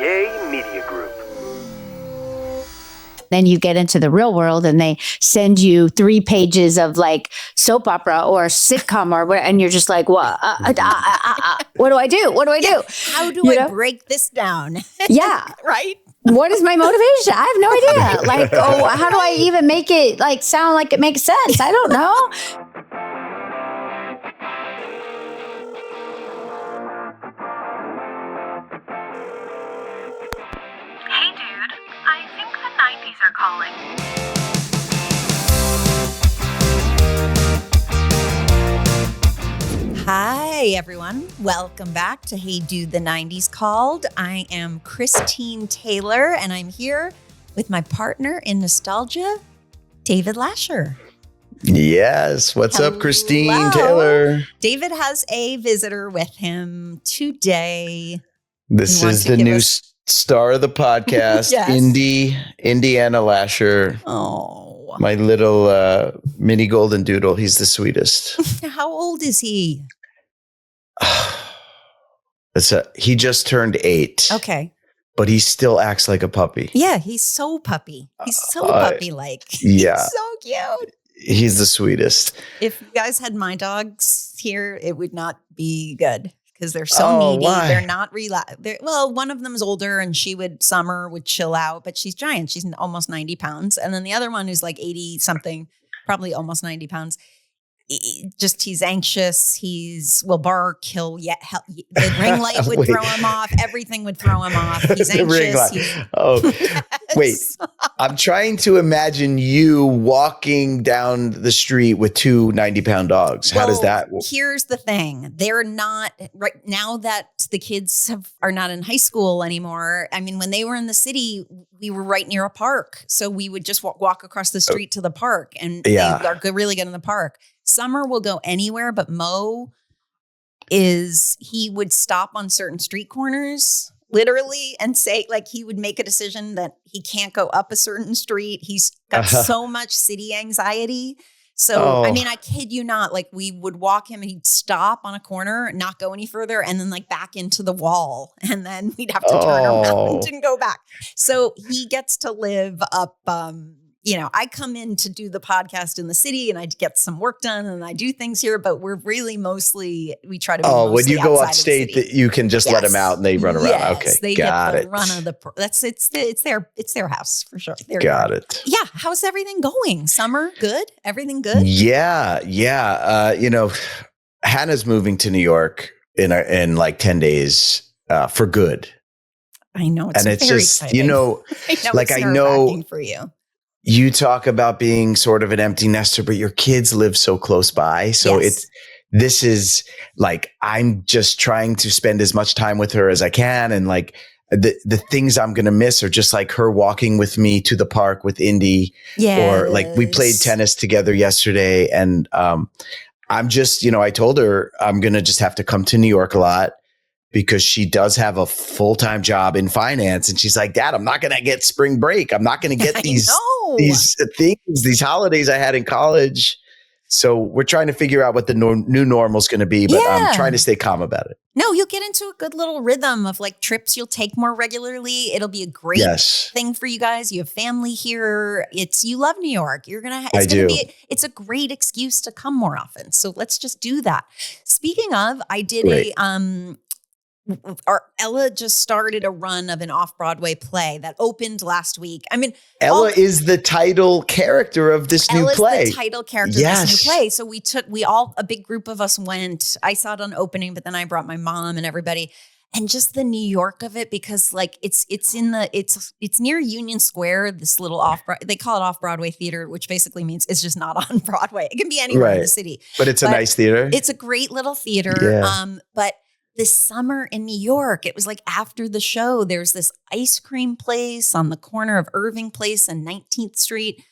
Yay Media Group. Then you get into the real world and they send you 3 pages of like soap opera or sitcom or what, and you're just like, what? What do I do? What do I do? How do I break this down? Yeah. Right? What is my motivation? I have no idea. Like, how do I even make it like sound like it makes sense? I don't know. Hey dude, I think the 90s are calling. Hi, everyone. Welcome back to Hey Dude, the 90s Called. I am Kristin Taylor, and I'm here with my partner in nostalgia, David Lasher. Yes. What's up, Kristin Taylor? David has a visitor with him today. This is the new star of the podcast, Yes. Indiana Lasher. Oh, My little mini golden doodle. He's the sweetest. how old is he? He just turned 8. Okay. But he still acts like a puppy. Yeah, he's so puppy. He's so puppy-like. Yeah. He's so cute. He's the sweetest. If you guys had my dogs here, it would not be good because they're so needy. Why? They're not well, one of them's older and Summer would chill out, but she's giant. She's almost 90 pounds. And then the other one who's like 80 something, probably almost 90 pounds. He's anxious. Will bark. The ring light would throw him off. Everything would throw him off. He's anxious. Wait. I'm trying to imagine you walking down the street with 2 90-pound dogs. How does that work? Here's the thing. They're not, right now that the kids are not in high school anymore. I mean, when they were in the city, we were right near a park. So we would just walk across the street to the park. And they are really good in the park. Summer will go anywhere, but Mo he would stop on certain street corners, literally, and say, like, he would make a decision that he can't go up a certain street. He's got so much city anxiety. So, I mean, I kid you not, like, we would walk him and he'd stop on a corner, not go any further, and then like back into the wall. And then we'd have to turn around and go back. So he gets to live up, I come in to do the podcast in the city and I get some work done and I do things here, but we're really we try to be mostly when you go outside upstate, that you can just let them out and they run around. Yes, okay, they got get it. the run of it's their house for sure. Got it. Yeah, how's everything going? Summer, good? Everything good? Yeah. Hannah's moving to New York in like 10 days for good. I know, it's very exciting. I know for you. You talk about being sort of an empty nester, but your kids live so close by. So this is like, I'm just trying to spend as much time with her as I can. And like the things I'm going to miss are just like her walking with me to the park with Indy, or like we played tennis together yesterday. And I'm just, I told her I'm going to just have to come to New York a lot, because she does have a full-time job in finance. And she's like, Dad, I'm not going to get spring break. I'm not going to get these things, these holidays I had in college. So we're trying to figure out what the new normal is going to be, but I'm trying to stay calm about it. No, you'll get into a good little rhythm of like trips you'll take more regularly. It'll be a great thing for you guys. You have family here. You love New York. It's a great excuse to come more often. So let's just do that. Speaking of, I did Ella just started a run of an off-Broadway play that opened last week. I mean, Ella is the title character of this new play. Ella's the title character of this new play. So a big group of us went. I saw it on opening, but then I brought my mom and everybody. And just the New York of it, because like it's near Union Square, this little they call it off-Broadway theater, which basically means it's just not on Broadway. It can be anywhere in the city. But it's a nice theater. It's a great little theater. Yeah. But this summer in New York, it was like after the show, there's this ice cream place on the corner of Irving Place and 19th Street.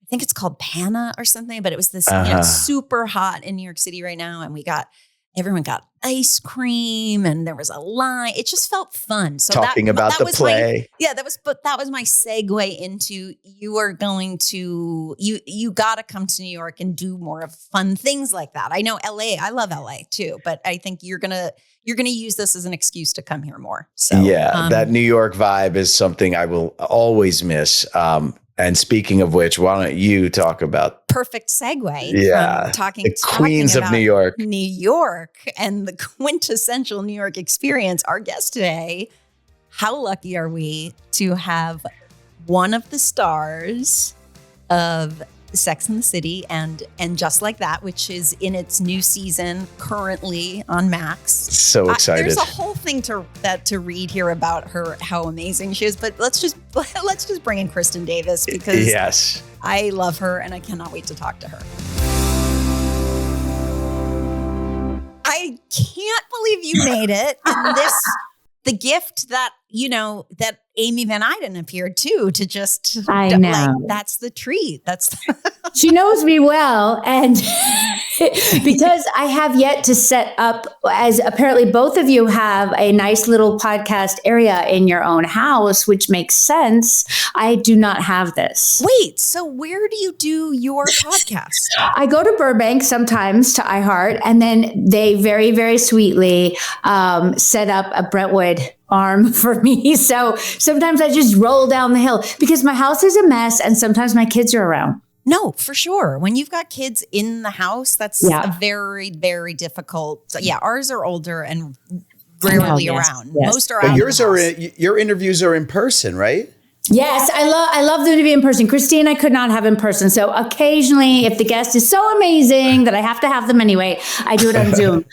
I think it's called Pana or something, but it was this super hot in New York City right now. And we got everyone got ice cream and there was a line. It just felt fun. So talking about the play. That was my segue into you are going to, you got to come to New York and do more of fun things like that. I know LA, I love LA too, but I think you're going to use this as an excuse to come here more. So that New York vibe is something I will always miss. And speaking of which, why don't you talk about perfect segue? Yeah, talking queens of New York, and the quintessential New York experience. Our guest today. How lucky are we to have one of the stars of Sex and the City and Just Like That, which is in its new season currently on Max. So excited! There's a whole thing to read here about her, how amazing she is. But let's just bring in Kristin Davis because I love her and I cannot wait to talk to her. I can't believe you made it, and the gift that that Amy Van Eyden appeared to just I know like, that's the treat. She knows me well, and because I have yet to set up, as apparently both of you have a nice little podcast area in your own house, which makes sense. I do not have this. Wait, so where do you do your podcast? I go to Burbank sometimes to iHeart, and then they very, very sweetly set up a Brentwood arm for me. So sometimes I just roll down the hill because my house is a mess and sometimes my kids are around. No, for sure. When you've got kids in the house, that's a very, very difficult. So ours are older and rarely around. Yes. Most are out. But your interviews are in person, right? Yes, I love them to be in person. Christine, I could not have in person. So occasionally, if the guest is so amazing that I have to have them anyway, I do it on Zoom.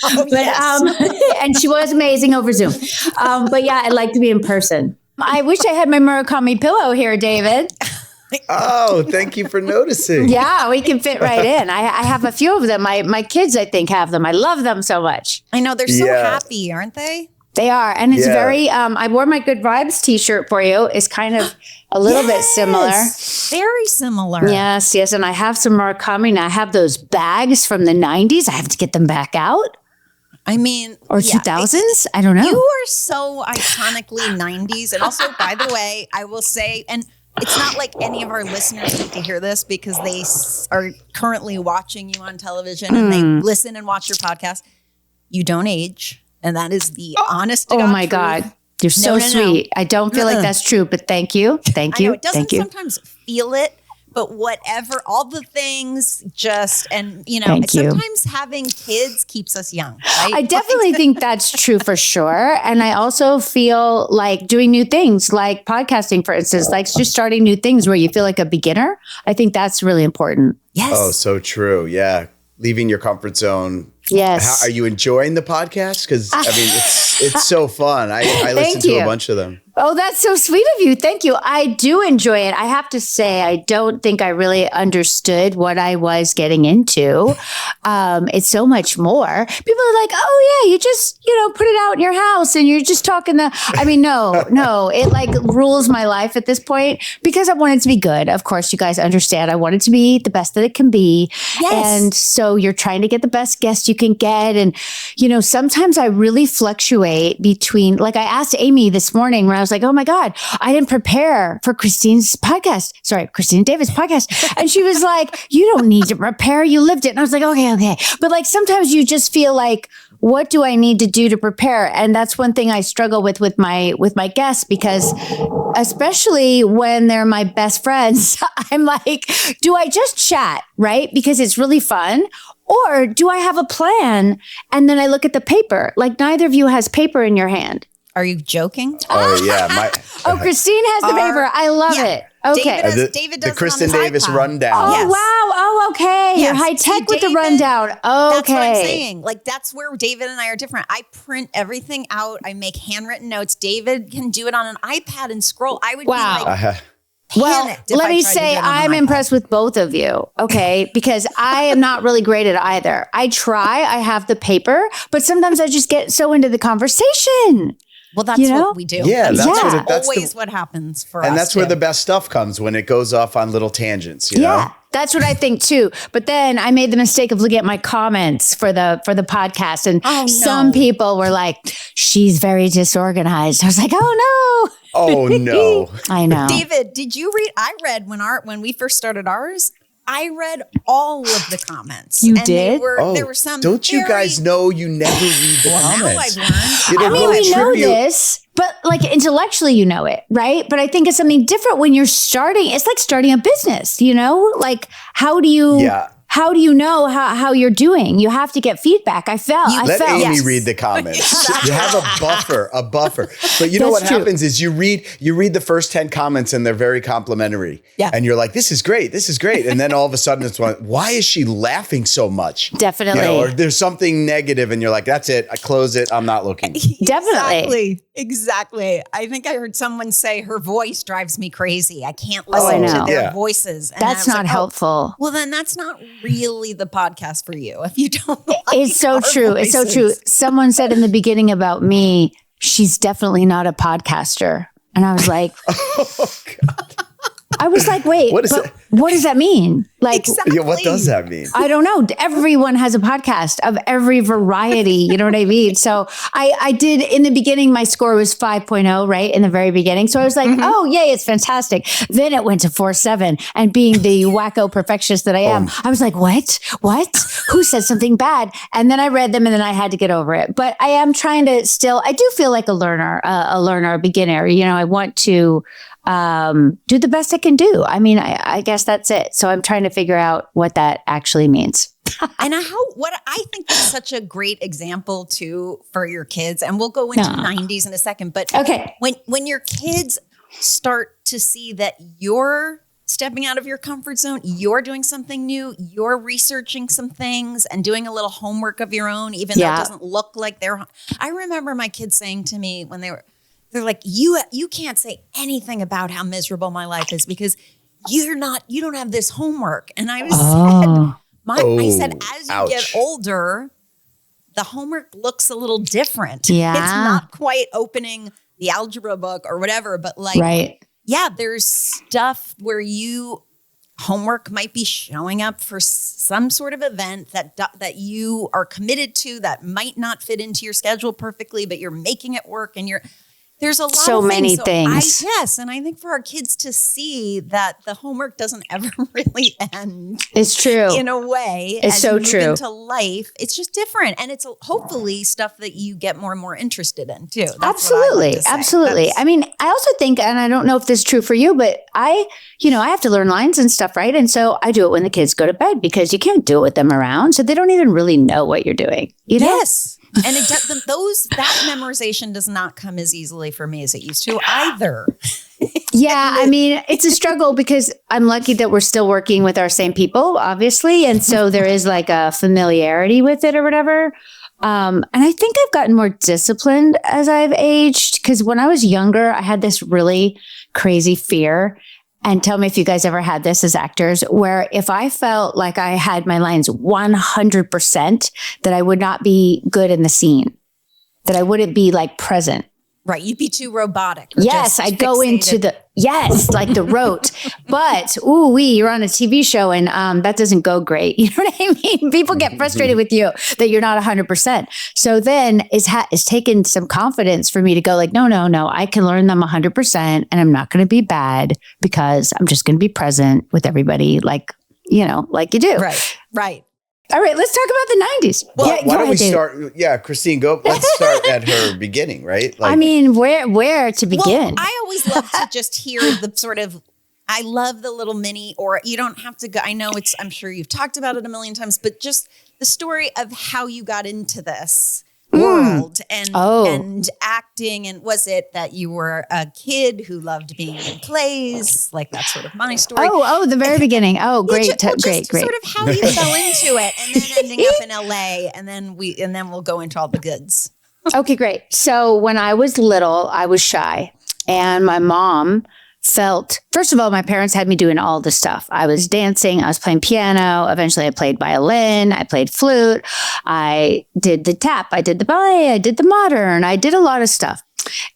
And she was amazing over Zoom. But yeah, I'd like to be in person. I wish I had my Murakami pillow here, David. Oh, thank you for noticing. Yeah, we can fit right in. I have a few of them. My kids, I think, have them. I love them so much. I know. They're so happy, aren't they? They are. And it's very, I wore my Good Vibes t-shirt for you. It's kind of a little bit similar. Very similar. Yes. And I have some Murakami. Now I have those bags from the 90s. I have to get them back out. I mean, or 2000s? I don't know. You are so iconically 90s. And also, by the way, I will say, and it's not like any of our listeners need to hear this because they are currently watching you on television and they listen and watch your podcast. You don't age. And that is the honest to God my truth. God. You're so sweet. I don't feel like that's true, but thank you. Thank you. I know, it doesn't sometimes feel it, but whatever, all the things sometimes having kids keeps us young. Right? I definitely think that's true for sure. And I also feel like doing new things like podcasting, for instance, like just starting new things where you feel like a beginner. I think that's really important. Yes. Oh, so true. Yeah. Leaving your comfort zone. Yes. Are you enjoying the podcast? Because I mean, it's so fun. I listen to a bunch of them. Oh, that's so sweet of you. Thank you. I do enjoy it. I have to say, I don't think I really understood what I was getting into. It's so much more. People are like, oh yeah, you just, put it out in your house and you're just talking no, it like rules my life at this point because I want it to be good. Of course, you guys understand. I want it to be the best that it can be. Yes. And so you're trying to get the best guest you can get. And, sometimes I really fluctuate between, like I asked Amy this morning where I was like, oh my God, I didn't prepare for Kristin Davis podcast. And she was like, you don't need to prepare. You lived it. And I was like, okay. But like, sometimes you just feel like, what do I need to do to prepare? And that's one thing I struggle with my guests, because especially when they're my best friends, I'm like, do I just chat, right? Because it's really fun. Or do I have a plan? And then I look at the paper. Like neither of you has paper in your hand. Are you joking? Oh, yeah. Christine has the paper. I love it. Okay. David does the Kristin Davis rundown. Oh, yes. Wow. Oh, okay. Yes. You're high tech with the rundown. Okay. That's what I'm saying. Like, that's where David and I are different. I print everything out. I make handwritten notes. David can do it on an iPad and scroll. I would be like... Well, let me say I'm impressed with both of you, okay? Because I am not really great at either. I try, I have the paper, but sometimes I just get so into the conversation. Well, that's what we do. Yeah, that's always what happens for us. And that's where the best stuff comes, when it goes off on little tangents, you know? That's what I think too. But then I made the mistake of looking at my comments for the podcast, and some people were like, "She's very disorganized." I was like, "Oh no." Oh no. I know. David, did you read? I read when we first started ours. I read all of the comments. You did? There were some. Don't you guys know you never read the comments? Now I've learned. I mean, we know this, but like intellectually, you know it, right? But I think it's something different when you're starting. It's like starting a business, you know? Like, how do you know how you're doing? You have to get feedback. Let Amy read the comments. You have a buffer. But you know what happens is you read the first 10 comments and they're very complimentary. Yeah. And you're like, this is great. And then all of a sudden it's why is she laughing so much? Definitely. You know, or there's something negative and you're like, that's it. I close it. I'm not looking. Exactly. I think I heard someone say her voice drives me crazy. I can't listen to their voices. And that's not helpful. Well, then that's not really the podcast for you if you don't like It's so true. voices. It's so true. Someone said in the beginning about me, she's definitely not a podcaster. And I was like, oh, God. I was like, wait, what does that mean? Like, exactly. Yeah, what does that mean? I don't know. Everyone has a podcast of every variety. You know what I mean? So I did in the beginning, my score was 5.0, right? In the very beginning. So I was like, oh, yay, it's fantastic. Then it went to 4.7. And being the wacko perfectionist that I am, I was like, what? Who said something bad? And then I read them and then I had to get over it. But I am trying to I do feel like a learner, a beginner. You know, I want to do the best I can do. I mean, I guess that's it. So I'm trying to figure out what that actually means. And what I think is such a great example too for your kids, and we'll go into 90s in a second, but when your kids start to see that you're stepping out of your comfort zone, you're doing something new, you're researching some things and doing a little homework of your own, even though it doesn't look like I remember my kids saying to me when they're like, you can't say anything about how miserable my life is because you don't have this homework. And I said, as you get older, the homework looks a little different. Yeah. It's not quite opening the algebra book or whatever, but there's stuff where homework might be showing up for some sort of event that you are committed to that might not fit into your schedule perfectly, but you're making it work and there's a lot of many things. And I think for our kids to see that the homework doesn't ever really end. It's true. In a way. It's so true. Into life, it's just different. And it's hopefully stuff that you get more and more interested in too. Absolutely. I mean, I also think, and I don't know if this is true for you, but I have to learn lines and stuff, right? And so I do it when the kids go to bed because you can't do it with them around. So they don't even really know what you're doing. You know? Yes. And that memorization does not come as easily for me as it used to either. Yeah, I mean, it's a struggle because I'm lucky that we're still working with our same people, obviously. And so there is like a familiarity with it or whatever. And I think I've gotten more disciplined as I've aged because when I was younger, I had this really crazy fear. And tell me if you guys ever had this as actors, where if I felt like I had my lines 100%, that I would not be good in the scene, that I wouldn't be like present. Right. You'd be too robotic. Yes. I'd go into like the rote, but you're on a TV show and that doesn't go great. You know what I mean? People get frustrated with you that you're not 100%. So then it's taken some confidence for me to go like, no, I can learn them 100% and I'm not going to be bad because I'm just going to be present with everybody like you do. Right. All right, let's talk about the 90s. Well, why don't we start? Yeah, Christine, go. Let's start at her beginning, right? I mean, where to begin? Well, I always love to just hear the sort of, I love the little mini, or you don't have to go. I know I'm sure you've talked about it a million times, but just the story of how you got into this world and acting. And was it that you were a kid who loved being in plays? Like that's sort of my story. The very beginning. Oh, great, great. Sort of how you fell into it, and then ending up in LA, and then we'll go into all the goods. Okay, great. So when I was little, I was shy, and my mom felt, first of all, my parents had me doing all the stuff. I was dancing, I was playing piano. Eventually I played violin, I played flute. I did the tap, I did the ballet, I did the modern, I did a lot of stuff.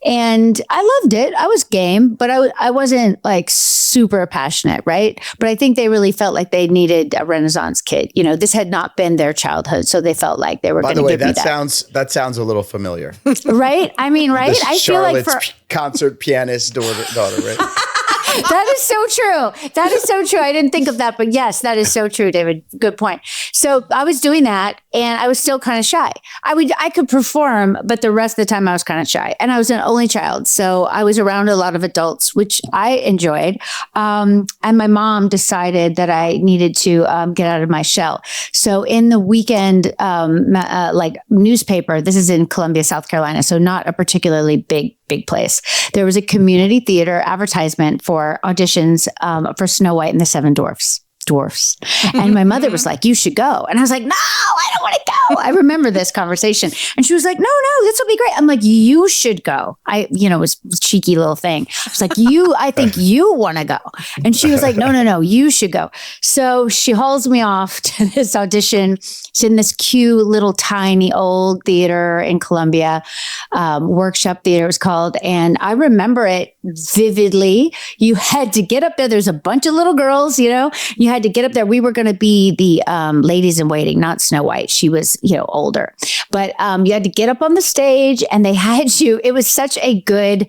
And I loved it. I was game, but I wasn't like super passionate, right? But I think they really felt like they needed a Renaissance kid. You know, this had not been their childhood, so they felt like they were going to give me that. That sounds a little familiar, right? I mean, right? I feel like concert pianist daughter, right? That is so true. That is so true. I didn't think of that, but yes, that is so true, David. Good point. So I was doing that and I was still kind of shy. I could perform, but the rest of the time I was kind of shy, and I was an only child. So I was around a lot of adults, which I enjoyed. And my mom decided that I needed to get out of my shell. So in the weekend, like newspaper, this is in Columbia, South Carolina, so not a particularly big place. There was a community theater advertisement for auditions for Snow White and the Seven Dwarfs. And my mother was like, you should go. And I was like, no, I don't want to go. I remember this conversation. And she was like, no, this will be great. I'm like, you should go. It was a cheeky little thing. I was like, I think you want to go. And she was like, no, you should go. So she hauls me off to this audition. It's in this cute little tiny old theater in Columbia, Workshop Theater it was called. And I remember it vividly. You had to get up there. There's a bunch of little girls, you had to get up there. We were going to be the ladies in waiting, not Snow White. She was, older. But you had to get up on the stage and they had you. It was such a good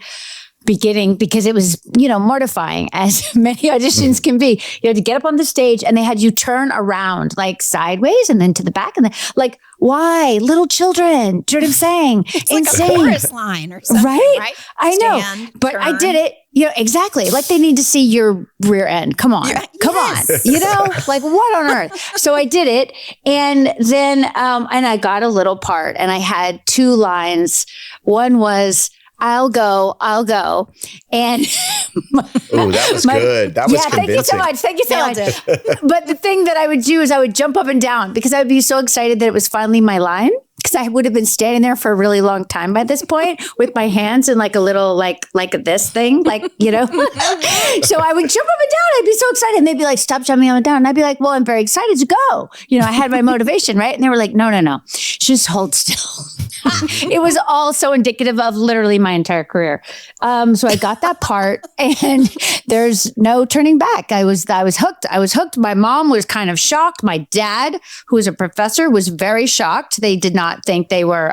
beginning because it was, mortifying as many auditions can be. You had to get up on the stage and they had you turn around like sideways and then to the back and then like, why? Little children. Do you know what I'm saying? It's insane. Like a chorus line or something, right? I know. But turn. I did it. Exactly. Like they need to see your rear end. Come on. Come on. Like what on earth? So I did it. And then, and I got a little part and I had two lines. One was, I'll go. And that was good. That was convincing. Thank you so much. But the thing that I would do is I would jump up and down because I would be so excited that it was finally my line. Because I would have been standing there for a really long time by this point with my hands in like a little like this thing, So I would jump up and down. I'd be so excited. And they'd be like, stop jumping up and down. And I'd be like, well, I'm very excited to go. I had my motivation, right? And they were like, no. Just hold still. It was all so indicative of literally my entire career. So I got that part and there's no turning back. I was hooked. My mom was kind of shocked. My dad, who was a professor, was very shocked. They did not think they were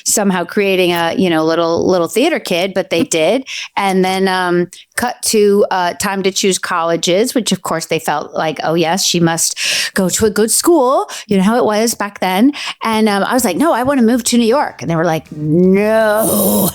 somehow creating a little theater kid, but they did. And then cut to time to choose colleges, which of course they felt like, oh yes, she must go to a good school. You know how it was back then. And I was like, no, I want to move to New York. And they were like, no.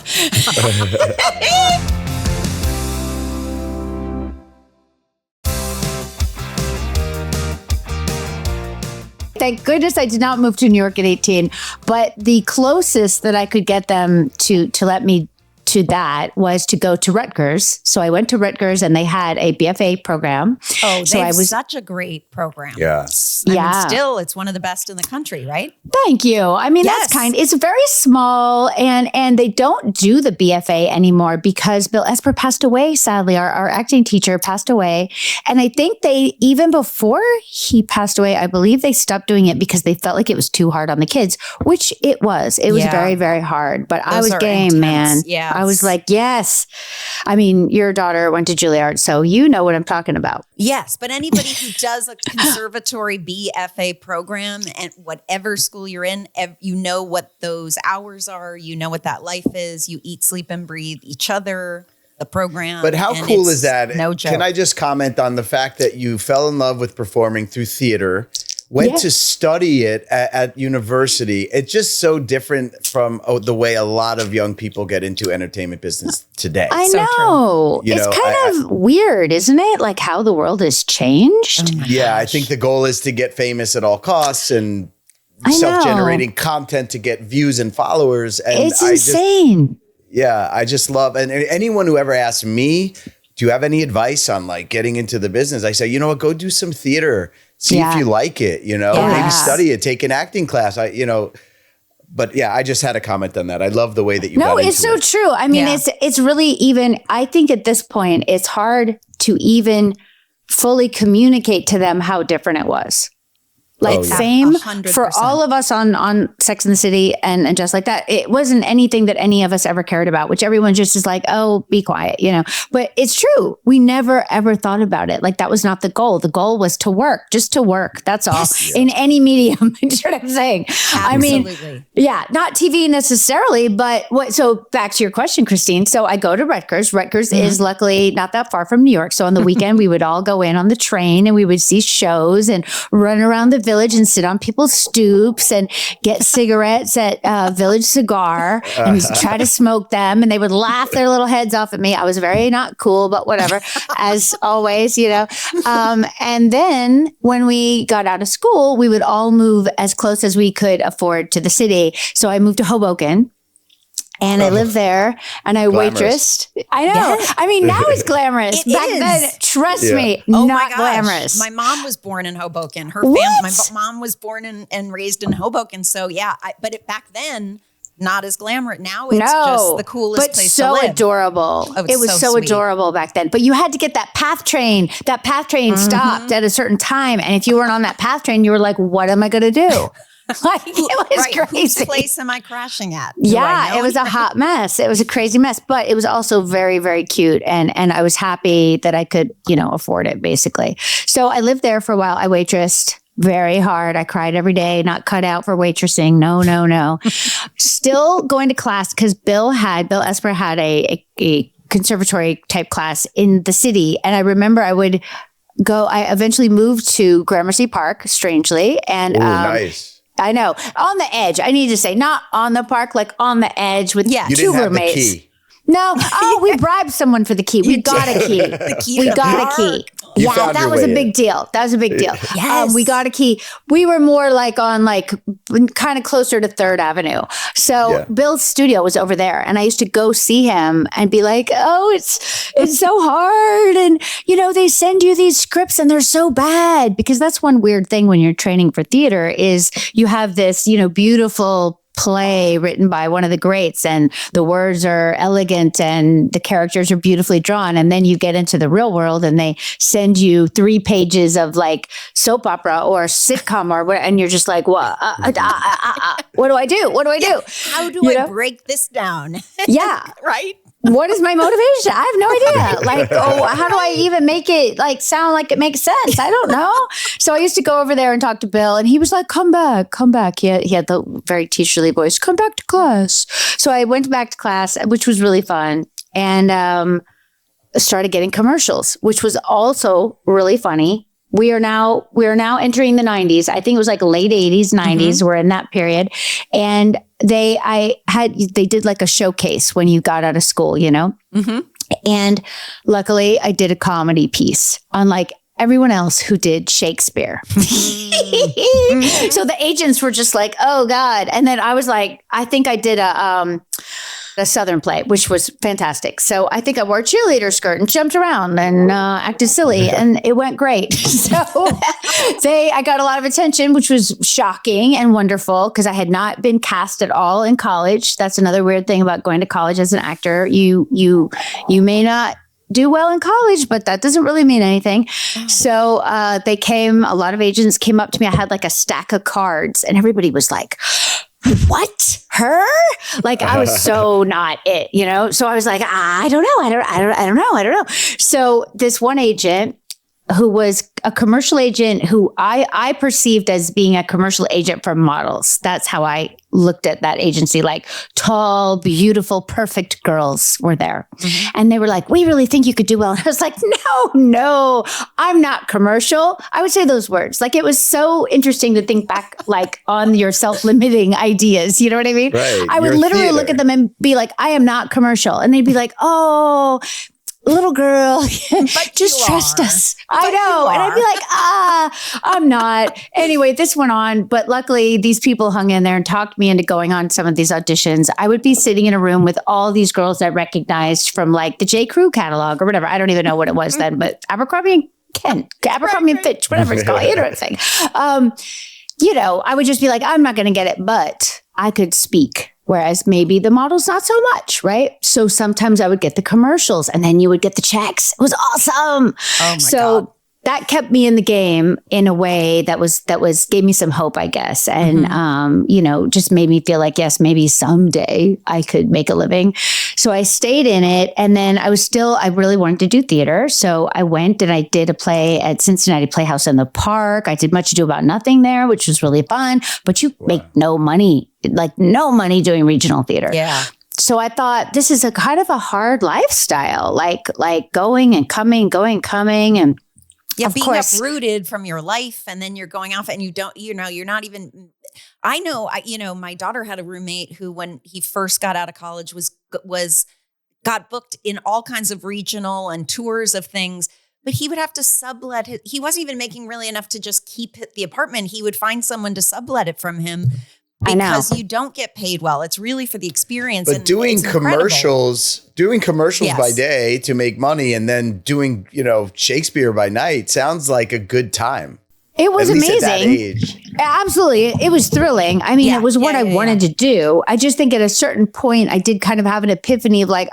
Thank goodness I did not move to New York at 18. But the closest that I could get them to let me to that was to go to Rutgers. So I went to Rutgers and they had a BFA program. Oh, so I was such a great program. Yeah. Still, it's one of the best in the country, right? Thank you. I mean, yes. It's very small and they don't do the BFA anymore because Bill Esper passed away. Sadly, our acting teacher passed away. And I think even before he passed away, I believe they stopped doing it because they felt like it was too hard on the kids, which it was. It was very, very hard, but I was game, intense. Man. Yeah. I was like, yes. I mean, your daughter went to Juilliard, so you know what I'm talking about. Yes, but anybody who does a conservatory BFA program and whatever school you're in, you know what those hours are. You know what that life is. You eat, sleep, and breathe each other, the program. But how cool is that? No joke. Can I just comment on the fact that you fell in love with performing through theater? Went to study it at university. It's just so different from the way a lot of young people get into entertainment business today. I know. It's kind of weird, isn't it? Like how the world has changed. I think the goal is to get famous at all costs and self-generating content to get views and followers. And it's insane. I just love, and anyone who ever asks me, do you have any advice on like getting into the business? I say, you know what, go do some theater. See if you like it, maybe study it, take an acting class. But I just had a comment on that. I love the way that you got into it. No, it's so true. I mean, it's really even, I think at this point, it's hard to even fully communicate to them how different it was. Like fame 100%. for all of us on Sex and the City and just like that. It wasn't anything that any of us ever cared about, which everyone just is like, oh, be quiet, you know. But it's true. We never ever thought about it. Like that was not the goal. The goal was to work, just to work. That's all. Yes. In any medium. You know what I'm saying? Absolutely. I mean, yeah, not TV necessarily, but so back to your question, Christine. So I go to Rutgers. Rutgers is luckily not that far from New York. So on the weekend, we would all go in on the train and we would see shows and run around the village and sit on people's stoops and get cigarettes at Village Cigar and try to smoke them. And they would laugh their little heads off at me. I was very not cool, but whatever, as always, you know. And then when we got out of school, we would all move as close as we could afford to the city. So I moved to Hoboken. And I lived there and I waitressed. I know. Yes. I mean, now it's glamorous. Back then, trust me, not glamorous. My mom was born in Hoboken. Her family, my mom was born and raised in Hoboken. So yeah, but back then, not as glamorous. Now it's just the coolest place to live. So adorable. Oh, it was so adorable back then. But you had to get that PATH train. That PATH train stopped at a certain time. And if you weren't on that PATH train, you were like, what am I going to do? Like, it was crazy. Whose place am I crashing at? Yeah, it was a hot mess. It was a crazy mess, but it was also very, very cute. And I was happy that I could, you know, afford it basically. So I lived there for a while. I waitressed very hard. I cried every day, not cut out for waitressing. No. Still going to class because Bill Esper had a conservatory type class in the city. And I remember I eventually moved to Gramercy Park, strangely. And nice. I know. On the edge. I need to say, not on the park, like on the edge with two roommates. The key. No. Oh, we bribed someone for the key. We got a key. We got a key. Yeah, that was a big deal. That was a big deal. Yes. We got a key. We were more like on kind of closer to 3rd Avenue. So Bill's studio was over there. And I used to go see him and be like, oh, it's so hard. And, you know, they send you these scripts and they're so bad. Because that's one weird thing when you're training for theater is you have this, you know, beautiful play written by one of the greats and the words are elegant and the characters are beautifully drawn. And then you get into the real world and they send you 3 pages of like soap opera or sitcom or what, and you're just like, what? What do I do? What do I do? How do I break this down? Yeah. Right? What is my motivation? I have no idea. Like, how do I even make it like sound like it makes sense? I don't know. So I used to go over there and talk to Bill and he was like, come back. He had the very teacherly voice, come back to class. So I went back to class, which was really fun. And started getting commercials, which was also really funny. We are now entering the 90s. I think it was like late 80s, 90s. We're in that period. And they did like a showcase when you got out of school, you know? Mm-hmm. And luckily I did a comedy piece, unlike everyone else who did Shakespeare. So the agents were just like, oh God. And then I was like, I think I did a Southern play, which was fantastic. So I think I wore a cheerleader skirt and jumped around and acted silly and it went great. So I got a lot of attention, which was shocking and wonderful because I had not been cast at all in college. That's another weird thing about going to college as an actor. You may not do well in college, but that doesn't really mean anything. So a lot of agents came up to me. I had like a stack of cards and everybody was like, what? Her? Like I was so not it, you know? So I was like, I don't know. So this one agent who was a commercial agent who I perceived as being a commercial agent for models. That's how I looked at that agency, like tall, beautiful, perfect girls were there. Mm-hmm. And they were like, we really think you could do well. And I was like, no, I'm not commercial. I would say those words. Like it was so interesting to think back like on your self-limiting ideas. You know what I mean? Right. I would literally look at them and be like, I am not commercial. And they'd be like, oh, little girl, just trust us. I know. And I'd be like, I'm not. Anyway, this went on. But luckily, these people hung in there and talked me into going on some of these auditions. I would be sitting in a room with all these girls I recognized from like the J. Crew catalog or whatever. I don't even know what it was then, but Abercrombie and Fitch, whatever it's called, interesting. You know, I would just be like, I'm not going to get it, but I could speak. Whereas maybe the models, not so much, right? So sometimes I would get the commercials and then you would get the checks. It was awesome. Oh my God. that kept me in the game in a way that gave me some hope, I guess. And, just made me feel like, yes, maybe someday I could make a living. So I stayed in it. And then I really wanted to do theater. So I went and I did a play at Cincinnati Playhouse in the Park. I did Much Ado About Nothing there, which was really fun, but you make no money doing regional theater. Yeah. So I thought this is a kind of a hard lifestyle, like going and coming, and being uprooted from your life, and then you're going off and you're not even. I know, my daughter had a roommate who, when he first got out of college, got booked in all kinds of regional and tours of things, but he would have to sublet he wasn't even making really enough to just keep the apartment. He would find someone to sublet it from him. Because you don't get paid well. It's really for the experience. But doing commercials by day to make money, and then doing, Shakespeare by night sounds like a good time. It was amazing. At that age. Absolutely. It was thrilling. I mean, it was what I wanted to do. I just think at a certain point, I did kind of have an epiphany of like,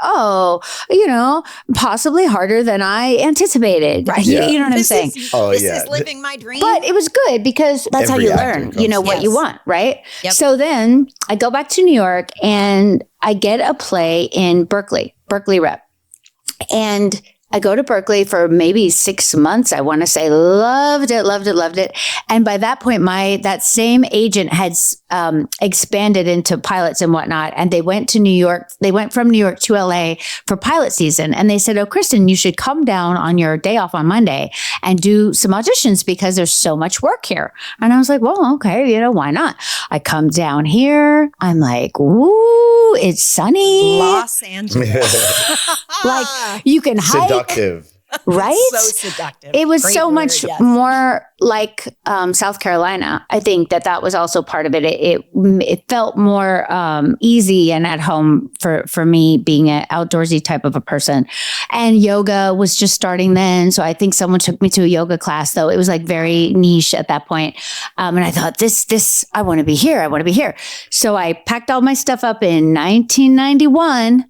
possibly harder than I anticipated. Right. Yeah. You know what I'm saying? This is living my dream. But it was good because that's how you learn, what you want, right? Yep. So then I go back to New York and I get a play in Berkeley Rep. And I go to Berkeley for maybe 6 months. I want to say loved it. And by that point, that same agent had expanded into pilots and whatnot. And they went to New York. They went from New York to LA for pilot season. And they said, "Oh, Kristin, you should come down on your day off on Monday and do some auditions because there's so much work here." And I was like, well, okay, why not? I come down here. I'm like, ooh, it's sunny. Los Angeles. Like you can hike. Seductive. Right? So seductive. It was Great so word, much yes. more like South Carolina. I think that was also part of it. It felt more easy and at home for me, being an outdoorsy type of a person. And yoga was just starting then. So I think someone took me to a yoga class, though. It was like very niche at that point. And I thought, this, I want to be here. So I packed all my stuff up in 1991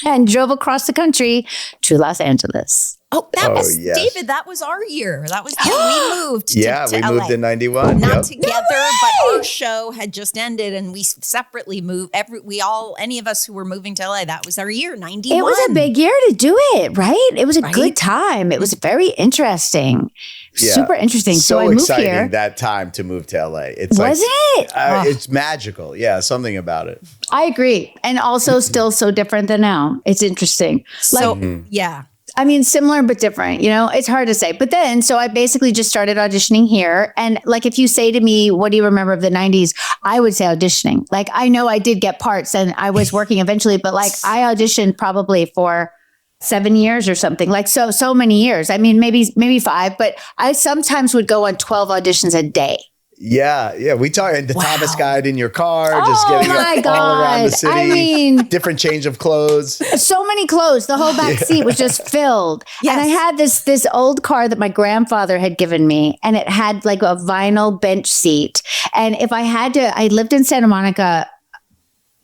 and drove across the country to Los Angeles. Oh, yes. David, that was our year. That was we moved to we LA. moved in 91. Not together, but our show had just ended and we separately moved. Any of us who were moving to LA, that was our year, 91. It was a big year to do it, right? It was a good time. It was very interesting. Yeah. Super interesting. So I moved exciting here. That time to move to LA. It's it's magical. Yeah, something about it. I agree. And also still so different than now. It's interesting. Yeah. I mean, similar but different, it's hard to say. But then, so I basically just started auditioning here. And like, if you say to me, what do you remember of the 90s? I would say auditioning. Like, I know I did get parts and I was working eventually, but like I auditioned probably for 7 years or something, like so many years. I mean, maybe 5, but I sometimes would go on 12 auditions a day. Yeah. We talked the Thomas guide in your car, just getting all around the city. I mean, different change of clothes. So many clothes. The whole back seat was just filled. Yes. And I had this old car that my grandfather had given me, and it had like a vinyl bench seat. And if I lived in Santa Monica.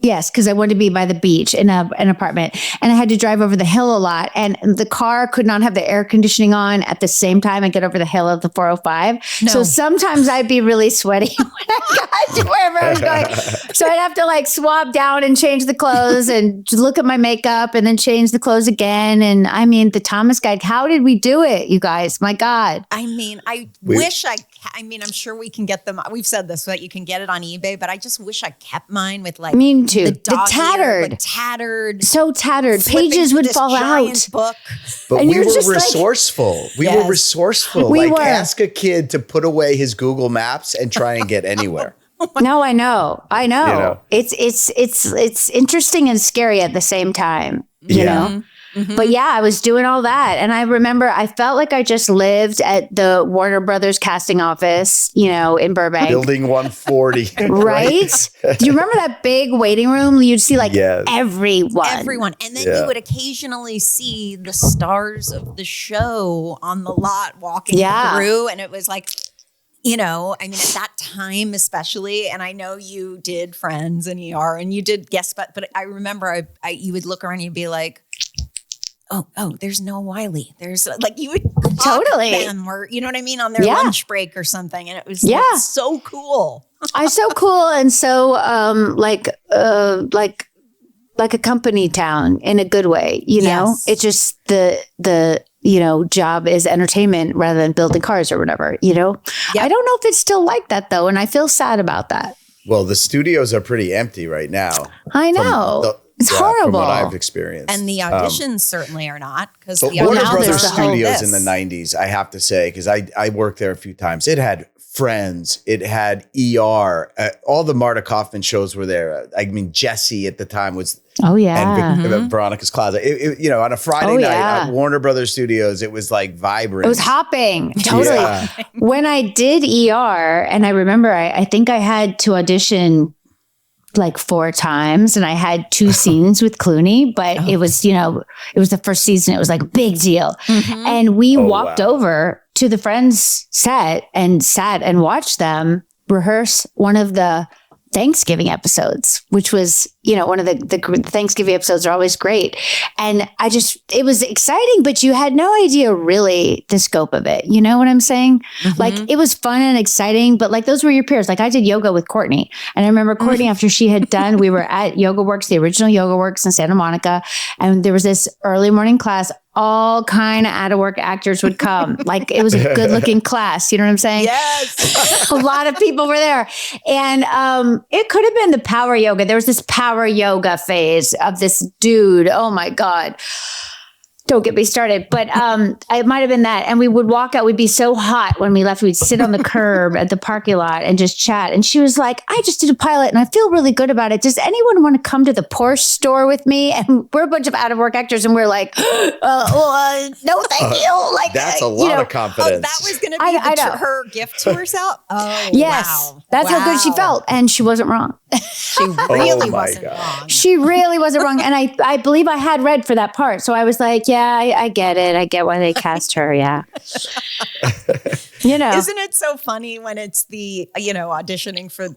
Yes, because I wanted to be by the beach in an apartment, and I had to drive over the hill a lot, and the car could not have the air conditioning on at the same time I get over the hill of the 405. No. So sometimes I'd be really sweaty when I got to wherever I was going. So I'd have to like swap down and change the clothes and look at my makeup and then change the clothes again. And I mean, the Thomas Guide, how did we do it, you guys? My God. I mean, I'm sure we can get them. We've said this, so that you can get it on eBay, but I just wish I kept mine with like the tattered, so tattered. Pages would fall out. Book. But we were resourceful. Ask a kid to put away his Google Maps and try and get anywhere. No, I know. It's interesting and scary at the same time. You know. Mm-hmm. But yeah, I was doing all that. And I remember I felt like I just lived at the Warner Brothers casting office, in Burbank. Building 140. Right? Do you remember that big waiting room? You'd see everyone. And then you would occasionally see the stars of the show on the lot walking through. And it was like, at that time especially, and I know you did Friends and ER and you did guest, but I remember you would look around and you'd be like, there's no Wiley. There's like you would Totally them or you know what I mean on their lunch break or something, and it was like, so cool. So cool and so like a company town in a good way. You know, it's just the job is entertainment rather than building cars or whatever. You know, I don't know if it's still like that though, and I feel sad about that. Well, the studios are pretty empty right now. I know. It's horrible. From what I've experienced. And the auditions certainly are not. Because Warner Brothers Studios in the 90s, I have to say, because I worked there a few times. It had Friends. It had ER. All the Marta Kaufman shows were there. I mean, Jessie at the time was... Oh, yeah. And Veronica's Closet. On a Friday night at Warner Brothers Studios, it was like vibrant. It was hopping. Totally. Yeah. When I did ER, and I remember I think I had to audition like 4 times and I had 2 scenes with Clooney, but it was, it was the first season. It was like a big deal. Mm-hmm. And we walked over to the Friends set and sat and watched them rehearse one of the Thanksgiving episodes, which was, one of the Thanksgiving episodes are always great. And it was exciting, but you had no idea really the scope of it. You know what I'm saying? Mm-hmm. Like it was fun and exciting, but like those were your peers. Like I did yoga with Courtney, and I remember Courtney after she had done, we were at Yoga Works, the original Yoga Works in Santa Monica. And there was this early morning class. All kind of out of work actors would come. Like it was a good looking class. You know what I'm saying? Yes. A lot of people were there. And it could have been the power yoga. There was this power yoga phase of this dude. Oh my God. Don't get me started. But it might have been that. And we would walk out. We'd be so hot when we left. We'd sit on the curb at the parking lot and just chat. And she was like, I just did a pilot and I feel really good about it. Does anyone want to come to the Porsche store with me? And we're a bunch of out of work actors. And we're like, no, thank you. Like that's a lot of confidence. That was going to be her gift to herself. Oh, yes. Wow. That's how good she felt. And she wasn't wrong. She really wasn't wrong. She really wasn't wrong. And I believe I had read for that part. So I was like, yeah, I get it. I get why they cast her. Yeah. Isn't it so funny when it's the, auditioning for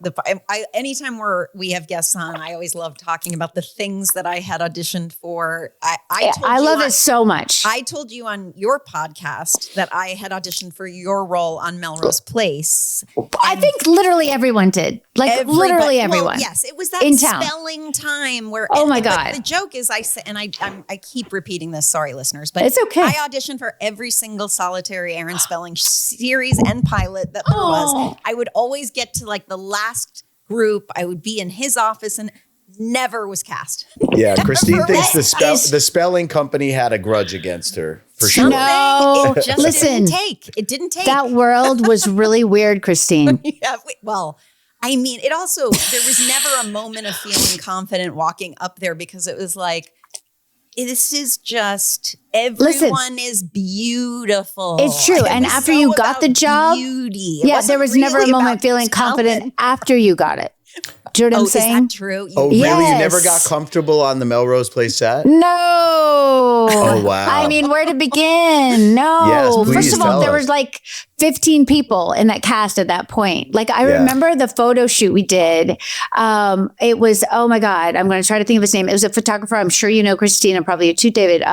anytime we have guests on, I always love talking about the things that I had auditioned for. I love it so much. I told you on your podcast that I had auditioned for your role on Melrose Place. I think literally everyone did. Like literally everyone. Well, yes, it was that spelling time where. Oh my God! The joke is, I keep repeating this. Sorry, listeners, but it's okay. I auditioned for every single solitary Aaron Spelling series and pilot that there was. I would always get to like the last group. I would be in his office and never was cast. Yeah, Christine thinks the spelling company had a grudge against her. For sure. No, it just didn't take. It didn't take. That world was really weird, Christine. Yeah, well. I mean, there was never a moment of feeling confident walking up there because it was like, this is just, everyone is beautiful. It's true. And after you got the job, beauty. There was never a moment feeling confident after you got it. Do you know what I'm saying? Is that true? Really? You never got comfortable on the Melrose Place set? No. Oh, wow. I mean, where to begin? No. Yes, First of all, there was like 15 people in that cast at that point. Like I remember the photo shoot we did. It was, oh my God, I'm going to try to think of his name. It was a photographer. I'm sure you know Christine and probably you too, David.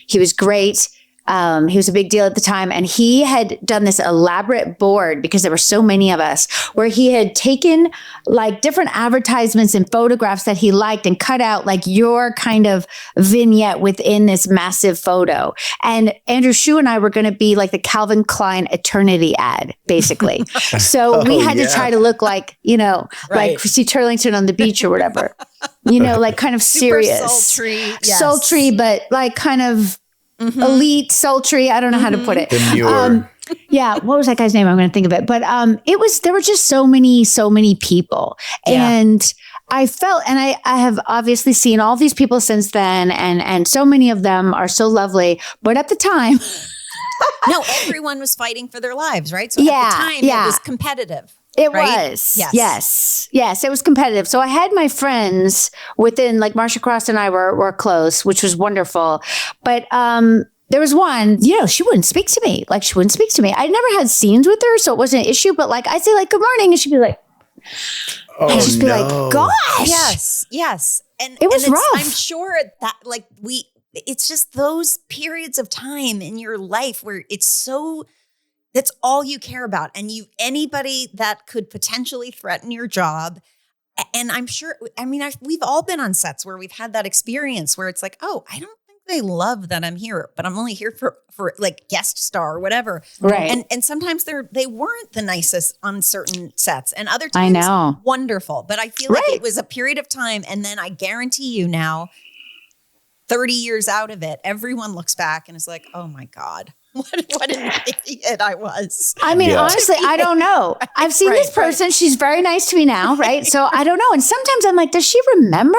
He was great. He was a big deal at the time. And he had done this elaborate board because there were so many of us where he had taken like different advertisements and photographs that he liked and cut out like your kind of vignette within this massive photo. And Andrew Shue and I were going to be like the Calvin Klein eternity ad, basically. So we had to try to look like, like Christy Turlington on the beach or whatever, like kind of serious. Sultry, but like kind of elite, sultry. I don't know how to put it. Demure. What was that guy's name? I'm going to think of it. But there were just so many people. Yeah. And I felt, and I have obviously seen all these people since then, and so many of them are so lovely. But at the time, no, everyone was fighting for their lives, right? So at the time, it was competitive. It right? was. Yes, it was competitive. So I had my friends within, like Marsha Cross and I were close, which was wonderful. But there was one, she wouldn't speak to me. Like she wouldn't speak to me. I never had scenes with her, so it wasn't an issue. But like I'd say like, good morning. And she'd be like, I'd just be like, gosh. Yes. And it was rough. I'm sure that like it's just those periods of time in your life where that's all you care about. And anybody that could potentially threaten your job. And I'm sure, we've all been on sets where we've had that experience where it's like, oh, I don't think they love that I'm here, but I'm only here for like guest star or whatever. Right. And sometimes they weren't the nicest on certain sets, and other times wonderful. But I feel like it was a period of time. And then I guarantee you now, 30 years out of it, everyone looks back and is like, oh my God. What an idiot I was. I mean, honestly, I don't know. I've seen this person. Right. She's very nice to me now, right? So I don't know. And sometimes I'm like, does she remember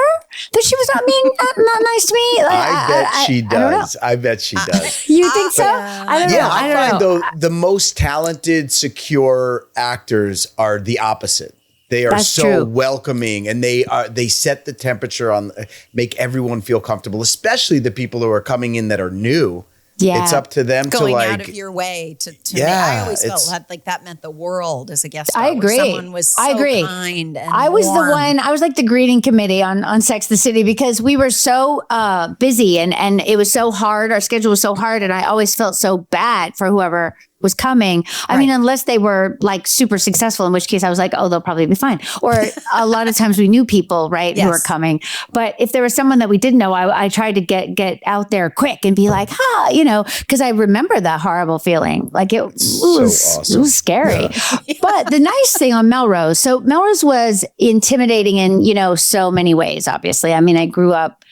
that she was not nice to me? Like, I bet she does. I bet she does. You think so? I don't know. I find though the most talented, secure actors are the opposite. They are so welcoming, and they set the temperature make everyone feel comfortable, especially the people who are coming in that are new. Yeah. It's up to them going to like out of your way to make. I always felt like that meant the world as a guest star. I agree. Someone was so kind and I was warm. I was like the greeting committee on Sex and the City because we were so busy and it was so hard. Our schedule was so hard, and I always felt so bad for whoever was coming. I mean, unless they were like super successful, in which case I was like, oh, they'll probably be fine. Or a lot of times we knew people, right, who were coming. But if there was someone that we didn't know, I tried to get out there quick and be like, because I remember that horrible feeling. Like it was scary. Yeah. But the nice thing on Melrose, so Melrose was intimidating in, so many ways, obviously. I mean, I grew up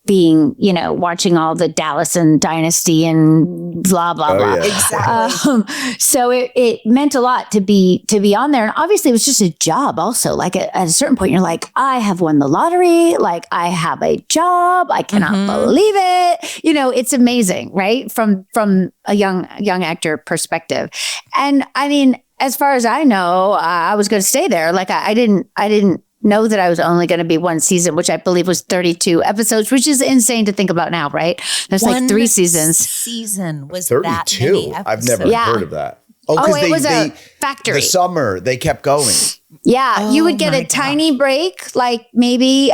being, watching all the Dallas and Dynasty and blah, blah, blah. Yeah. Exactly. So it meant a lot to be on there. And obviously it was just a job also. Like at a certain point, you're like, I have won the lottery. Like I have a job. I cannot believe it. It's amazing, right? From a young actor perspective. And I mean, as far as I know, I was going to stay there. Like I didn't know that I was only going to be one season, which I believe was 32 episodes, which is insane to think about now, right? There's like 3 seasons. Season was 32. That many episodes. I've never heard of that. It was a factory. The summer, they kept going. Yeah, you would get a tiny break, like maybe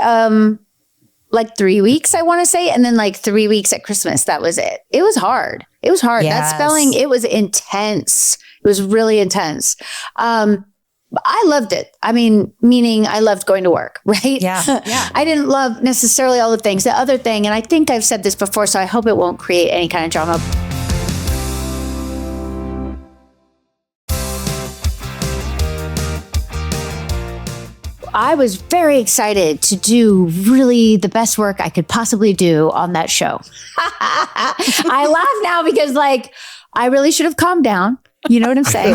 like 3 weeks, I want to say, and then like 3 weeks at Christmas. That was it. It was hard. Yes. That spelling, it was intense. It was really intense. I loved it. I mean, meaning I loved going to work, right? Yeah. I didn't love necessarily all the things. The other thing, and I think I've said this before, so I hope it won't create any kind of drama. I was very excited to do really the best work I could possibly do on that show. I laugh now because I really should have calmed down. You know what I'm saying?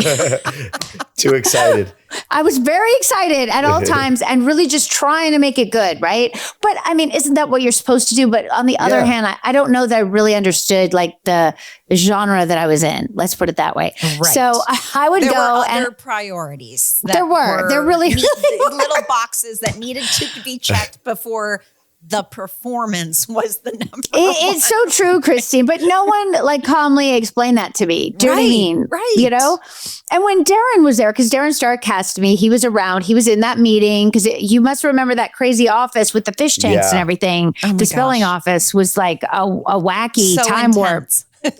Too excited. I was very excited at all times and really just trying to make it good, right? But I mean, isn't that what you're supposed to do? But on the other hand, I don't know that I really understood the genre that I was in. Let's put it that way. Right. So I would there go were and other priorities. There really little boxes that needed to be checked before the performance was the number one. It's so true, Kristin, but no one calmly explained that to me. Do you know what I mean? Right. And when Darren was there, because Darren Starcast me, he was around, he was in that meeting, because you must remember that crazy office with the fish tanks and everything. The spelling office was like a wacky time warp.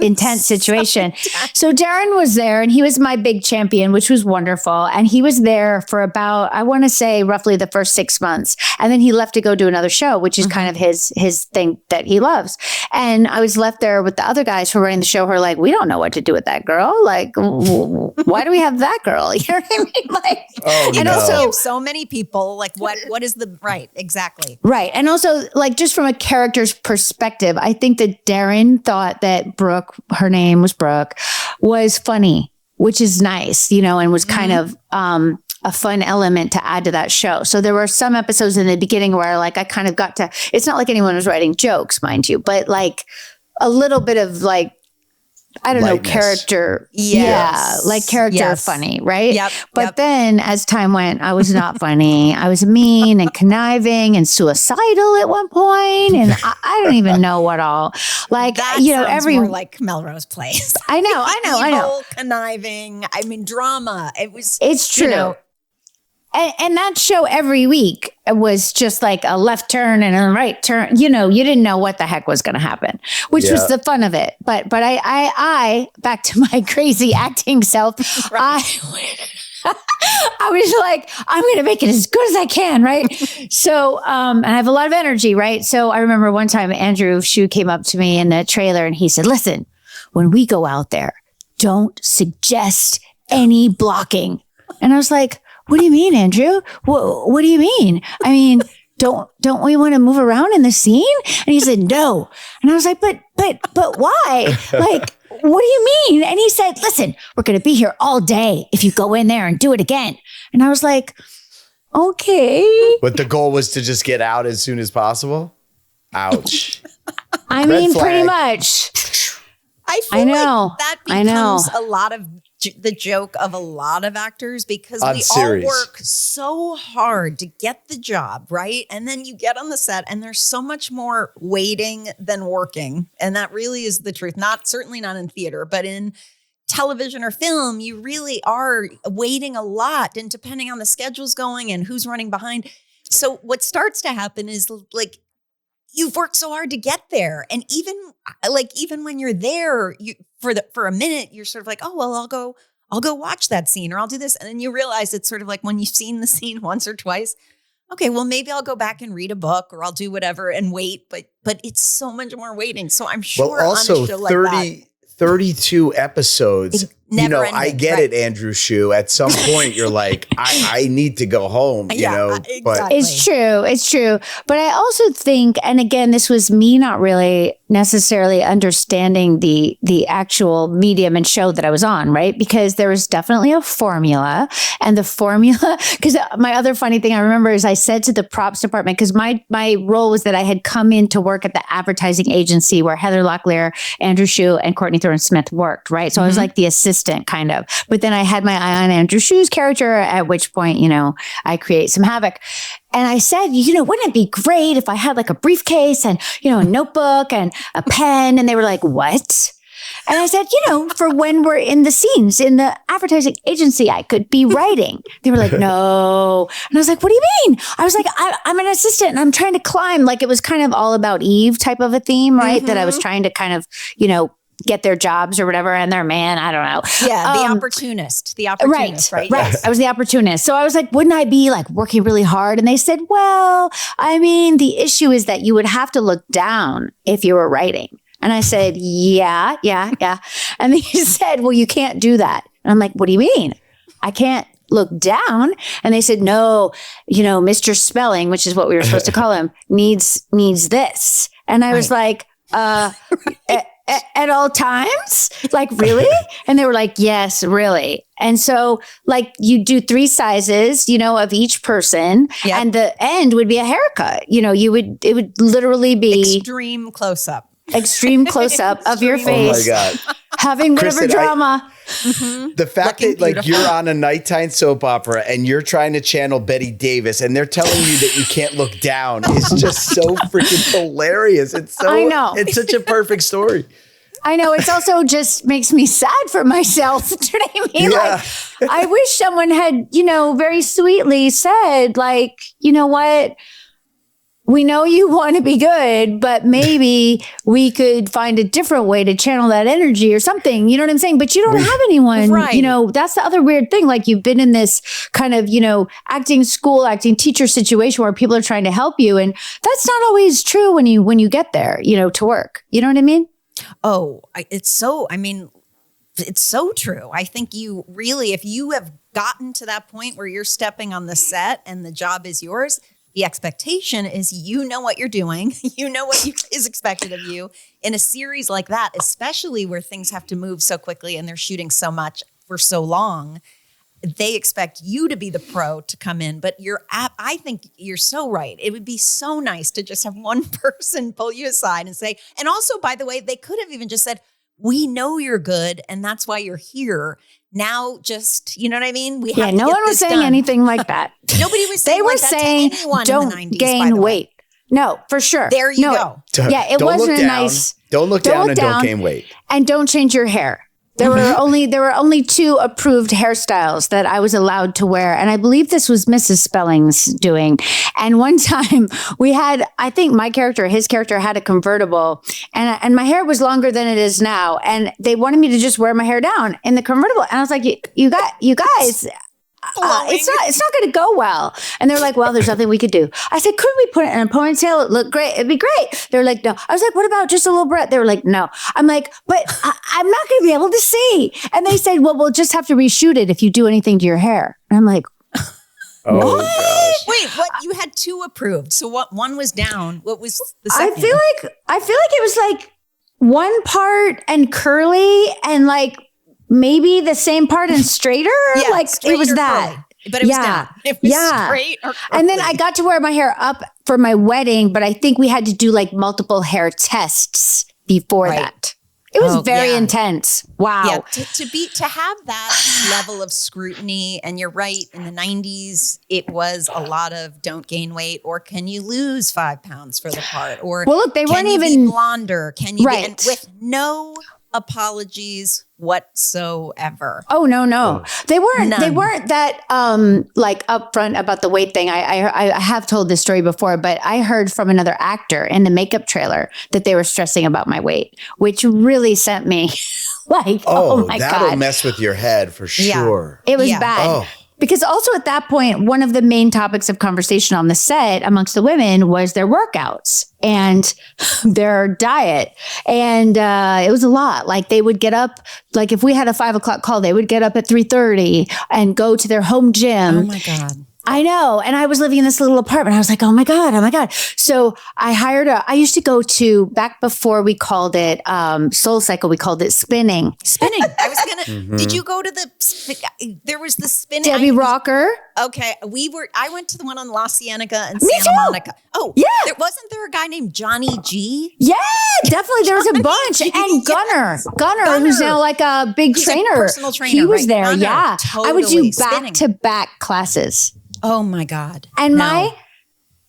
Intense situation. So Darren was there and he was my big champion, which was wonderful. And he was there for about, I want to say roughly the first 6 months. And then he left to go do another show, which is kind of his thing that he loves. And I was left there with the other guys who were running the show who are like, we don't know what to do with that girl. Like, why do we have that girl? You know what I mean? Also so many people, what is the right? Exactly. Right. And also just from a character's perspective, I think that Darren thought that Brooke, her name was Brooke, was funny, which is nice, and was kind of a fun element to add to that show. So there were some episodes in the beginning where I kind of got to, it's not like anyone was writing jokes, mind you, but a little bit of I don't know, character. Character funny, right? Yep. But then as time went, I was not funny. I was mean and conniving and suicidal at one point. And I don't even know what all. That sounds more like Melrose Place. I know. Conniving. I mean, drama. It's true. And that show every week was just like a left turn and a right turn. You didn't know what the heck was going to happen, which was the fun of it. But I back to my crazy acting self, right. I was like, I'm going to make it as good as I can. Right. So, and I have a lot of energy. Right. So I remember one time Andrew Shue came up to me in the trailer and he said, listen, when we go out there, don't suggest any blocking. And I was like, what do you mean, Andrew? What do you mean? I mean, don't we want to move around in the scene? And he said, no. And I was like, but why? Like, what do you mean? And he said, listen, we're going to be here all day if you go in there and do it again. And I was like, okay. But the goal was to just get out as soon as possible? Ouch. I mean, pretty much. I know. Like that becomes a lot of the joke of a lot of actors because we all work so hard to get the job, right? And then you get on the set and there's so much more waiting than working. And that really is the truth. Certainly not in theater, but in television or film, you really are waiting a lot. And depending on the schedules going and who's running behind. So what starts to happen is like, you've worked so hard to get there. And even when you're there, for a minute, you're sort of like, oh, well, I'll go watch that scene or I'll do this. And then you realize it's sort of like when you've seen the scene once or twice, okay, well, maybe I'll go back and read a book or I'll do whatever and wait. But it's so much more waiting. So I'm sure also on a show like that, 32 episodes. Never ending, I get it, Andrew Shue. At some point, you're like, I need to go home. Exactly. But it's true. But I also think, and again, this was me not really necessarily understanding the actual medium and show that I was on, right? Because there was definitely a formula, and the formula. Because my other funny thing I remember is I said to the props department, because my role was that I had come in to work at the advertising agency where Heather Locklear, Andrew Shue, and Courtney Thorne-Smith worked, right? So I was like the assistant kind of, but then I had my eye on Andrew Shue's character, at which point, I create some havoc. And I said, wouldn't it be great if I had like a briefcase and, a notebook and a pen? And they were like, what? And I said, for when we're in the scenes in the advertising agency, I could be writing. They were like, no. And I was like, what do you mean? I was like, I'm an assistant and I'm trying to climb. Like it was kind of all about Eve type of a theme, right? That I was trying to kind of, get their jobs or whatever. And their man, I don't know. Yeah. The opportunist, right? Right. I was the opportunist. So I was like, wouldn't I be like working really hard? And they said, well, I mean, the issue is that you would have to look down if you were writing. And I said, yeah. And they said, well, you can't do that. And I'm like, what do you mean? I can't look down? And they said, no, Mr. Spelling, which is what we were supposed to call him, needs this. And I was like, at all times? Like, really? And they were like, yes, really. And so like you do 3 sizes, of each person. Yep. And the end would be a haircut. It would literally be extreme close-up of your face. Oh my God. Having whatever Kristin, drama. The fact that like you're on a nighttime soap opera and you're trying to channel Betty Davis and they're telling you that you can't look down is just so freaking hilarious. I know. It's such a perfect story. I know. It's also just makes me sad for myself. Do you know what I mean? Yeah. Like, I wish someone had, very sweetly said, like, you know what? We know you want to be good, but maybe we could find a different way to channel that energy or something. You know what I'm saying? But you don't have anyone, right. That's the other weird thing. Like you've been in this kind of, acting teacher situation where people are trying to help you. And that's not always true when you get there, to work. You know what I mean? Oh, it's so true. I think you really, if you have gotten to that point where you're stepping on the set and the job is yours, the expectation is what you're doing. What is expected of you in a series like that, especially where things have to move so quickly and they're shooting so much for so long. They expect you to be the pro to come in, but I think you're so right. It would be so nice to just have one person pull you aside and say, and also, by the way, they could have even just said, we know you're good and that's why you're here. Now just, you know what I mean? We have to no get one was saying anything like that. Nobody was saying they were like that saying, to anyone don't in the 90s, gain weight. No, for sure. There you go. Yeah, it wasn't a nice. Don't look down and don't gain weight. And don't change your hair. There were only 2 approved hairstyles that I was allowed to wear. And I believe this was Mrs. Spelling's doing. And one time I think his character had a convertible and my hair was longer than it is now. And they wanted me to just wear my hair down in the convertible. And I was like, you guys, it's not going to go well. And they're like, well, there's nothing we could do. I said, could we put it in a ponytail? It looked great. It'd be great. They're like, no. I was like, what about just a little bit? They were like, no. I'm like, but I'm not going to be able to see. And they said, well, we'll just have to reshoot it if you do anything to your hair. And I'm like, oh, gosh. Wait, what? You had 2 approved. So what? One was down. What was the second? I feel like it was like one part and curly and like maybe the same part and straighter. Yeah, like it was that. Curly. But it was down. It was straight or curly. And then I got to wear my hair up for my wedding, but I think we had to do like multiple hair tests before that. It was very intense. Wow. Yeah, to have that level of scrutiny, and you're right, in the 90s, it was a lot of don't gain weight, or can you lose 5 pounds for the part? Or well, look, they can weren't you even be blonder? Can you right. be, and with no apologies whatsoever. Oh no. They weren't None. They weren't that like upfront about the weight thing. I have told this story before, but I heard from another actor in the makeup trailer that they were stressing about my weight, which really sent me like, oh my that'll God. mess with your head for sure. It was bad. Oh. Because also at that point, one of the main topics of conversation on the set amongst the women was their workouts and their diet. And it was a lot. Like they would get up, like if we had a 5 o'clock call, they would get up at 3:30 and go to their home gym. Oh my God. I know. And I was living in this little apartment. I was like, oh my God. So I used to go to, back before we called it Soul Cycle, we called it spinning. Spinning. I was going to, did you go to there was the spinning. Debbie Rocker. Okay. I went to the one on La Cienega and Me Santa too. Monica. Oh, yeah. Wasn't there a guy named Johnny G? Yeah, definitely. There was a bunch. And Gunner, who's now like a big trainer. Personal trainer. He was right? there. Gunner, Yeah. totally I would do spinning. back-to-back classes. Oh my God. And No. my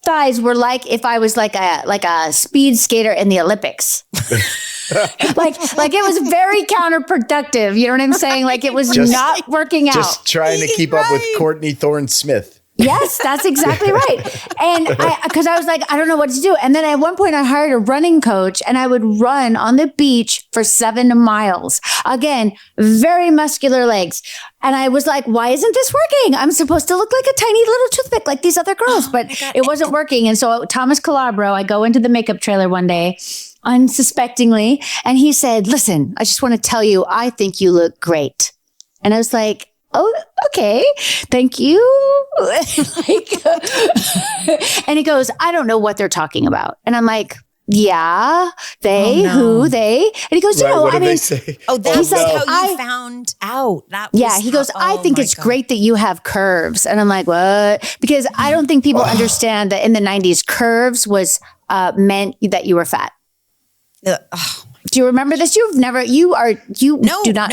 thighs were like if I was like a speed skater in the Olympics. like it was very counterproductive. You know what I'm saying? Like it was not working out. Just trying to keep up with Courtney Thorne-Smith. Yes, that's exactly right. And because I was like, I don't know what to do. And then at one point I hired a running coach and I would run on the beach for 7 miles. Again, very muscular legs. And I was like, why isn't this working? I'm supposed to look like a tiny little toothpick like these other girls, but it wasn't working. And so Thomas Calabro, I go into the makeup trailer one day unsuspectingly, and he said, listen, I just want to tell you, I think you look great. And I was like, oh, okay. Thank you. And he goes, I don't know what they're talking about. And I'm like, yeah, they, who, they. And he goes, What did they say? Oh, that's like, how you found out. That was he goes, I think it's great that you have curves. And I'm like, what? Because I don't think people understand that in the 90s, curves was meant that you were fat. Do you remember this? Do not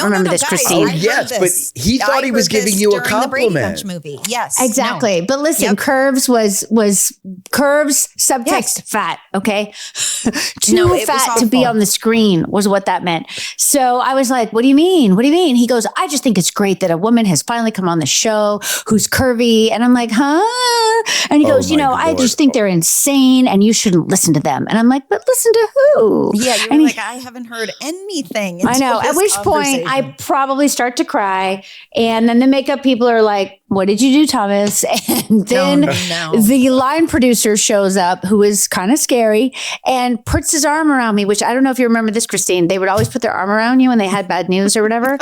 remember this, guys, Christine. Oh, yes, but he thought he was giving you a compliment. The Brady Bunch movie. Yes. Exactly. No. But listen, curves was curves, subtext fat. Okay. Too fat to be on the screen was what that meant. So I was like, what do you mean? What do you mean? He goes, I just think it's great that a woman has finally come on the show who's curvy. And I'm like, huh? And he goes, I just think they're insane and you shouldn't listen to them. And I'm like, but listen to who? Yeah. You're like, I haven't heard anything. I know. At which point I probably start to cry. And then the makeup people are like, what did you do, Thomas? And then the line producer shows up, who is kind of scary, and puts his arm around me, which I don't know if you remember this, Christine. They would always put their arm around you when they had bad news or whatever.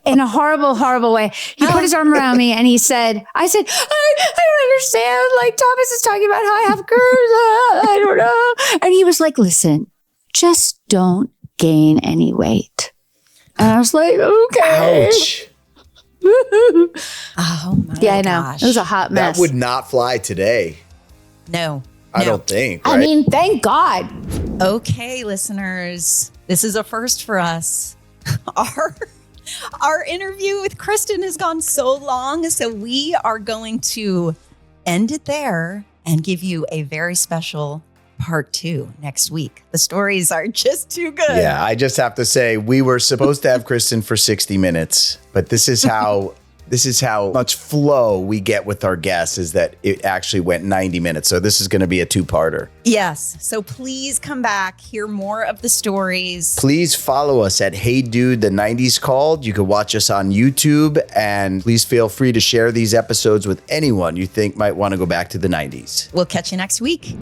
In a horrible, horrible way. He put his arm around me and he said, I don't understand. Like Thomas is talking about how I have curves. I don't know. And he was like, listen, just don't gain any weight. And I was like, okay. Ouch. Oh my I know. gosh. It was a hot mess. That would not fly today. No. I don't think. Right? I mean, thank God. Okay, listeners, this is a first for us. Our interview with Kristin has gone so long, so we are going to end it there and give you a very special part 2 next week. The stories are just too good. Yeah, I just have to say, we were supposed to have Kristin for 60 minutes, but this is how much flow we get with our guests, is that it actually went 90 minutes. So this is going to be a 2-parter. Yes. So please come back, hear more of the stories. Please follow us at Hey Dude, the 90s Called. You can watch us on YouTube, and please feel free to share these episodes with anyone you think might want to go back to the 90s. We'll catch you next week.